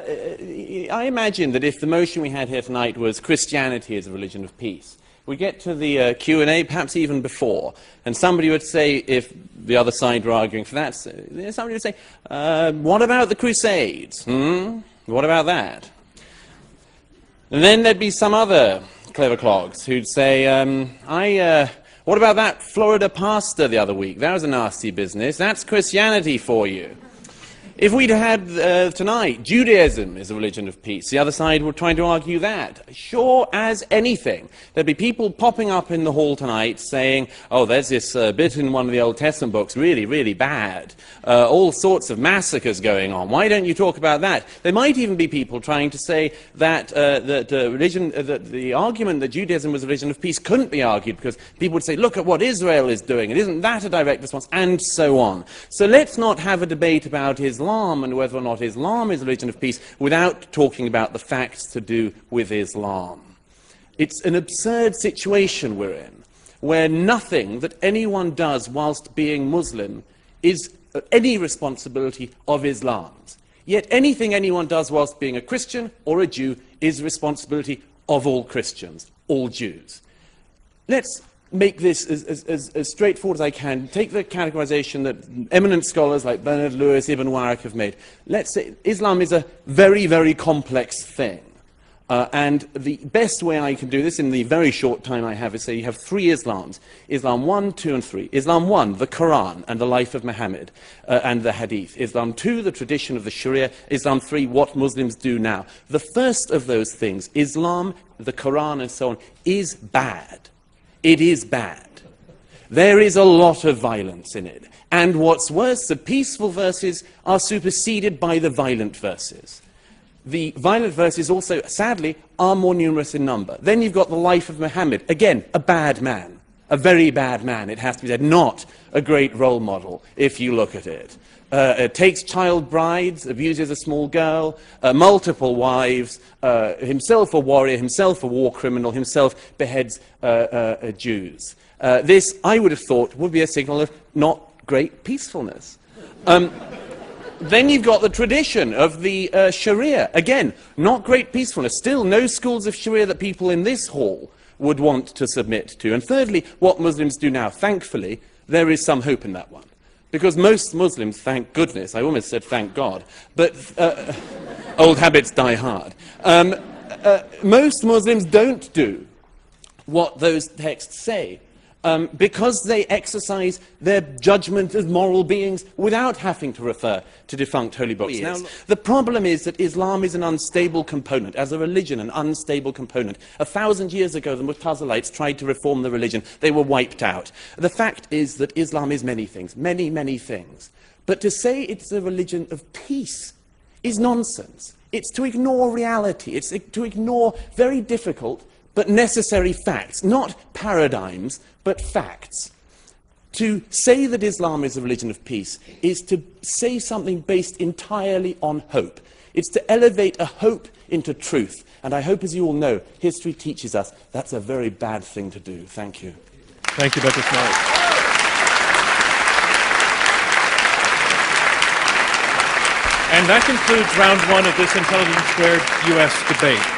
I imagine that if the motion we had here tonight was Christianity is a religion of peace, we get to the Q&A, perhaps even before, and somebody would say, if the other side were arguing for that, somebody would say, what about the Crusades? What about that? And then there'd be some other clever clogs who'd say, what about that Florida pastor the other week? That was a nasty business. That's Christianity for you. If we'd had tonight, Judaism is a religion of peace, the other side were trying to argue that. Sure as anything. There'd be people popping up in the hall tonight saying, oh, there's this bit in one of the Old Testament books, really, really bad. All sorts of massacres going on. Why don't you talk about that? There might even be people trying to say that, the argument that Judaism was a religion of peace couldn't be argued because people would say, look at what Israel is doing, and isn't that a direct response, and so on. So let's not have a debate about Islam and whether or not Islam is a religion of peace without talking about the facts to do with Islam. It's an absurd situation we're in, where nothing that anyone does whilst being Muslim is any responsibility of Islam's. Yet anything anyone does whilst being a Christian or a Jew is responsibility of all Christians, all Jews. Let's make this as straightforward as I can. Take the categorization that eminent scholars like Bernard Lewis, Ibn Waraq have made. Let's say Islam is a very, very complex thing. And the best way I can do this in the very short time I have is say you have three Islams. Islam 1, 2, and 3. Islam 1, the Qur'an and the life of Muhammad and the Hadith. Islam 2, the tradition of the Sharia. Islam 3, what Muslims do now. The first of those things, Islam, the Qur'an and so on, is bad. It is bad. There is a lot of violence in it. And what's worse, the peaceful verses are superseded by the violent verses. The violent verses also, sadly, are more numerous in number. Then you've got the life of Muhammad. Again, a bad man. A very bad man, it has to be said. Not a great role model, if you look at it. Takes child brides, abuses a small girl, multiple wives, himself a warrior, himself a war criminal, himself beheads Jews. This, I would have thought, would be a signal of not great peacefulness. Then you've got the tradition of the Sharia. Again, not great peacefulness. Still, no schools of Sharia that people in this hall would want to submit to. And thirdly, what Muslims do now. Thankfully, there is some hope in that one. Because most Muslims, thank goodness, I almost said thank God, but old habits die hard. Most Muslims don't do what those texts say, because they exercise their judgment as moral beings without having to refer to defunct holy books. Now, the problem is that Islam is an unstable component, as a religion, an unstable component. 1,000 years ago, the Mu'tazilites tried to reform the religion. They were wiped out. The fact is that Islam is many things, many, many things. But to say it's a religion of peace is nonsense. It's to ignore reality. It's to ignore very difficult but necessary facts, not paradigms, but facts. To say that Islam is a religion of peace is to say something based entirely on hope. It's to elevate a hope into truth. And I hope, as you all know, history teaches us that's a very bad thing to do. Thank you. Thank you, Dr. Smart. And that concludes round one of this Intelligence Squared U.S. debate.